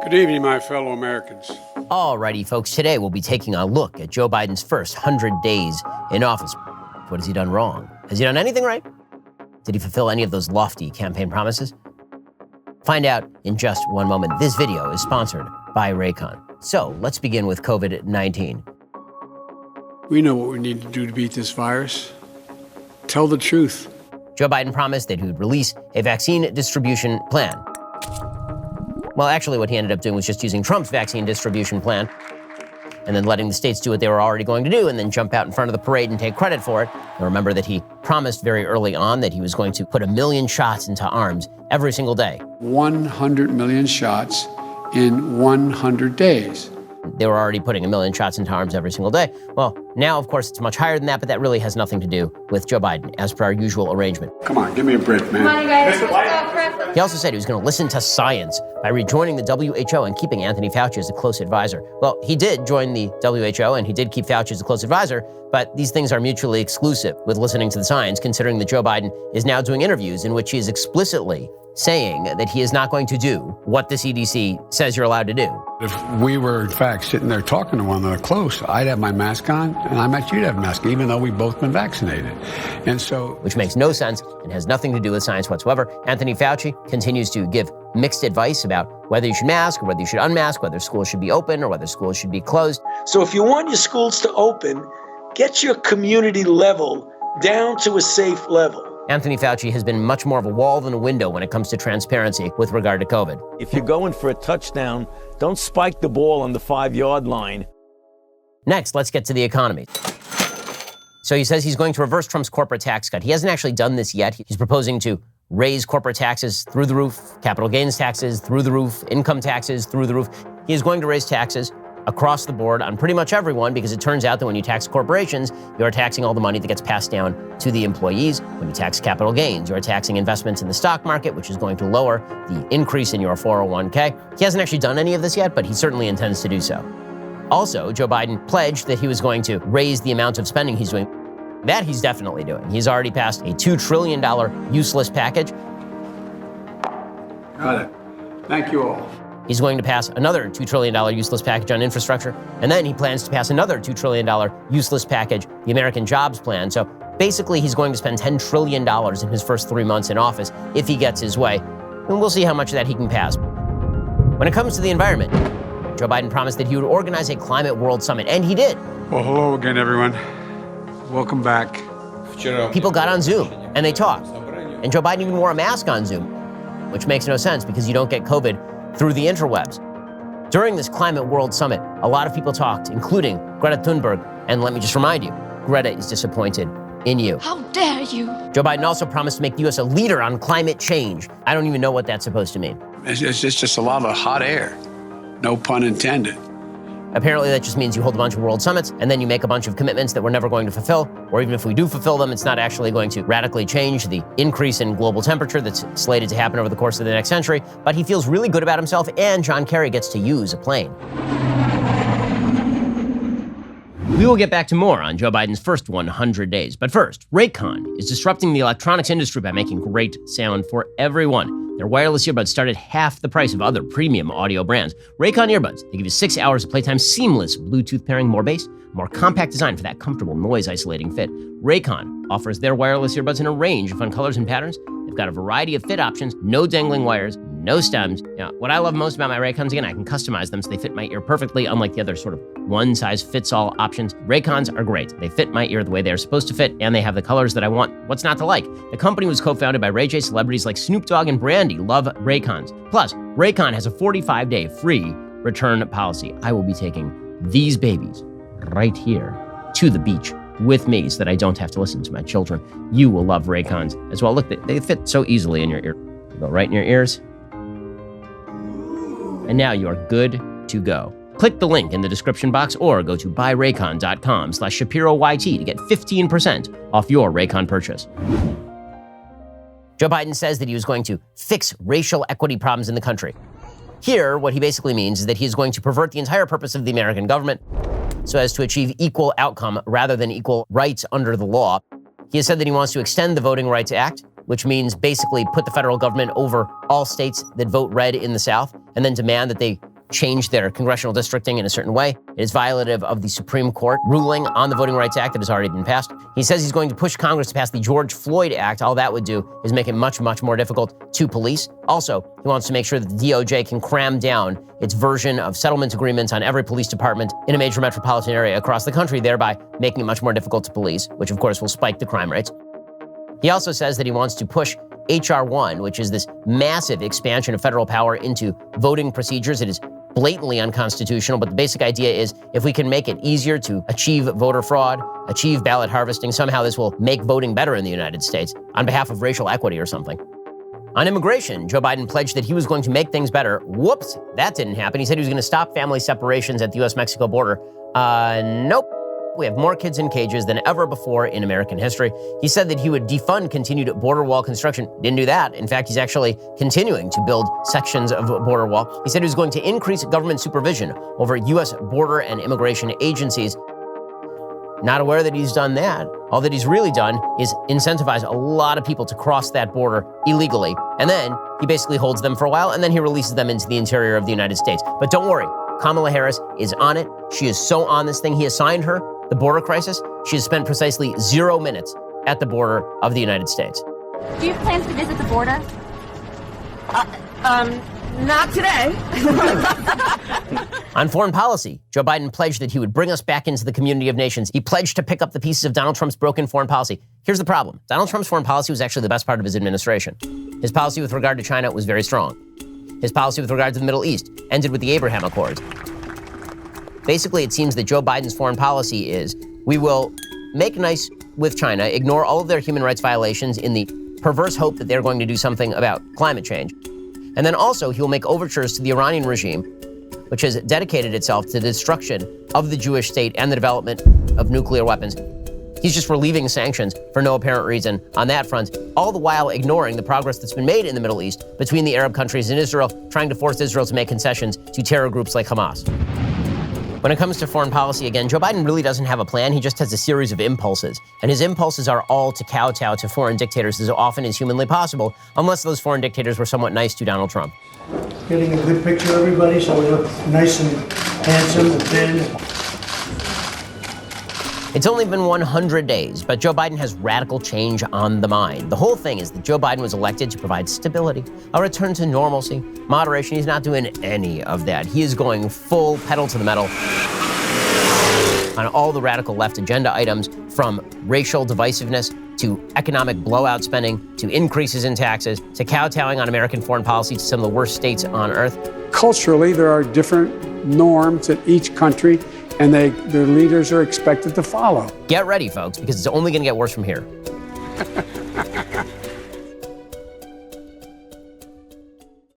Good evening, my fellow Americans. Alrighty, folks, today we'll be taking a look at Joe Biden's first 100 days in office. What has he done wrong? Has he done anything right? Did he fulfill any of those lofty campaign promises? Find out in just one moment. This video is sponsored by Raycon. So let's begin with COVID-19. We know what we need to do to beat this virus. Tell the truth. Joe Biden promised that he would release a vaccine distribution plan. Well, actually, what he ended up doing was just using Trump's vaccine distribution plan and then letting the states do what they were already going to do and then jump out in front of the parade and take credit for it. And remember that he promised very early on that he was going to put 1 million shots into arms every single day. 100 million shots in 100 days. They were already putting 1 million shots into arms every single day. Well, now, of course, it's much higher than that, but that really has nothing to do with Joe Biden, as per our usual arrangement. Come on, give me a break, man. Come on, you guys. Let's go, Chris. He also said he was going to listen to science by rejoining the WHO and keeping Anthony Fauci as a close advisor. Well, he did join the WHO and he did keep Fauci as a close advisor, but these things are mutually exclusive with listening to the science, considering that Joe Biden is now doing interviews in which he is explicitly saying that he is not going to do what the CDC says you're allowed to do. If we were, in fact, sitting there talking to one another close, I'd have my mask on, and I bet you'd have a mask, even though we've both been vaccinated. And so... Which makes no sense and has nothing to do with science whatsoever. Anthony Fauci continues to give mixed advice about whether you should mask or whether you should unmask, whether schools should be open or whether schools should be closed. So if you want your schools to open, get your community level down to a safe level. Anthony Fauci has been much more of a wall than a window when it comes to transparency with regard to COVID. If you're going for a touchdown, don't spike the ball on the 5-yard line. Next, let's get to the economy. So he says he's going to reverse Trump's corporate tax cut. He hasn't actually done this yet. He's proposing to raise corporate taxes through the roof, capital gains taxes through the roof, income taxes through the roof. He is going to raise taxes across the board on pretty much everyone, because it turns out that when you tax corporations, you're taxing all the money that gets passed down to the employees. When you tax capital gains, you're taxing investments in the stock market, which is going to lower the increase in your 401k. He hasn't actually done any of this yet, but he certainly intends to do so. Also, Joe Biden pledged that he was going to raise the amount of spending he's doing. That he's definitely doing. He's already passed a $2 trillion useless package. Got it. Thank you all. He's going to pass another $2 trillion useless package on infrastructure, and then he plans to pass another $2 trillion useless package, the American Jobs Plan. So basically, he's going to spend $10 trillion in his first 3 months in office if he gets his way, and we'll see how much of that he can pass. When it comes to the environment, Joe Biden promised that he would organize a climate world summit, and he did. Well, hello again, everyone. Welcome back. People got on Zoom, and they talked. And Joe Biden even wore a mask on Zoom, which makes no sense because you don't get COVID through the interwebs. During this Climate World Summit, a lot of people talked, including Greta Thunberg. And let me just remind you, Greta is disappointed in you. How dare you? Joe Biden also promised to make the U.S. a leader on climate change. I don't even know what that's supposed to mean. It's just a lot of hot air. No pun intended. Apparently, that just means you hold a bunch of world summits and then you make a bunch of commitments that we're never going to fulfill, or even if we do fulfill them, it's not actually going to radically change the increase in global temperature that's slated to happen over the course of the next century. But he feels really good about himself, and John Kerry gets to use a plane. We will get back to more on Joe Biden's first 100 days. But first, Raycon is disrupting the electronics industry by making great sound for everyone. Their wireless earbuds start at half the price of other premium audio brands. Raycon earbuds, they give you 6 hours of playtime, seamless Bluetooth pairing, more bass, more compact design for that comfortable noise-isolating fit. Raycon offers their wireless earbuds in a range of fun colors and patterns. They've got a variety of fit options, no dangling wires, no stems. Now, what I love most about my Raycons, again, I can customize them so they fit my ear perfectly, unlike the other sort of one-size-fits-all options. Raycons are great. They fit my ear the way they're supposed to fit, and they have the colors that I want. What's not to like? The company was co-founded by Ray J. Celebrities like Snoop Dogg and Brandy love Raycons. Plus, Raycon has a 45-day free return policy. I will be taking these babies right here to the beach with me so that I don't have to listen to my children. You will love Raycons as well. Look, they fit so easily in your ear. They go right in your ears. And now you are good to go. Click the link in the description box or go to buyraycon.com/ShapiroYT to get 15% off your Raycon purchase. Joe Biden says that he was going to fix racial equity problems in the country. Here, what he basically means is that he is going to pervert the entire purpose of the American government so as to achieve equal outcome rather than equal rights under the law. He has said that he wants to extend the Voting Rights Act, which means basically put the federal government over all states that vote red in the South, and then demand that they change their congressional districting in a certain way. It is violative of the Supreme Court ruling on the Voting Rights Act that has already been passed. He says he's going to push Congress to pass the George Floyd Act. All that would do is make it much, much more difficult to police. Also, he wants to make sure that the DOJ can cram down its version of settlement agreements on every police department in a major metropolitan area across the country, thereby making it much more difficult to police, which of course will spike the crime rates. He also says that he wants to push H.R. 1, which is this massive expansion of federal power into voting procedures. It is blatantly unconstitutional, but the basic idea is if we can make it easier to achieve voter fraud, achieve ballot harvesting, somehow this will make voting better in the United States on behalf of racial equity or something. On immigration, Joe Biden pledged that he was going to make things better. Whoops, that didn't happen. He said he was going to stop family separations at the U.S.-Mexico border. Nope. We have more kids in cages than ever before in American history. He said that he would defund continued border wall construction. Didn't do that. In fact, he's actually continuing to build sections of border wall. He said he was going to increase government supervision over U.S. border and immigration agencies. Not aware that he's done that. All that he's really done is incentivize a lot of people to cross that border illegally. And then he basically holds them for a while, and then he releases them into the interior of the United States. But don't worry, Kamala Harris is on it. She is so on this thing. He assigned her the border crisis. She has spent precisely 0 minutes at the border of the United States. Do you have plans to visit the border? Not today. On foreign policy, Joe Biden pledged that he would bring us back into the community of nations. He pledged to pick up the pieces of Donald Trump's broken foreign policy. Here's the problem. Donald Trump's foreign policy was actually the best part of his administration. His policy with regard to China was very strong. His policy with regard to the Middle East ended with the Abraham Accords. Basically, it seems that Joe Biden's foreign policy is we will make nice with China, ignore all of their human rights violations in the perverse hope that they're going to do something about climate change. And then also, he will make overtures to the Iranian regime, which has dedicated itself to the destruction of the Jewish state and the development of nuclear weapons. He's just relieving sanctions for no apparent reason on that front, all the while ignoring the progress that's been made in the Middle East between the Arab countries and Israel, trying to force Israel to make concessions to terror groups like Hamas. When it comes to foreign policy, again, Joe Biden really doesn't have a plan. He just has a series of impulses. And his impulses are all to kowtow to foreign dictators as often as humanly possible, unless those foreign dictators were somewhat nice to Donald Trump. Getting a good picture of everybody so we look nice and handsome and thin. It's only been 100 days, but Joe Biden has radical change on the mind. The whole thing is that Joe Biden was elected to provide stability, a return to normalcy, moderation. He's not doing any of that. He is going full pedal to the metal on all the radical left agenda items, from racial divisiveness to economic blowout spending to increases in taxes to kowtowing on American foreign policy to some of the worst states on earth. Culturally, there are different norms at each country, and their leaders are expected to follow. Get ready, folks, because it's only going to get worse from here.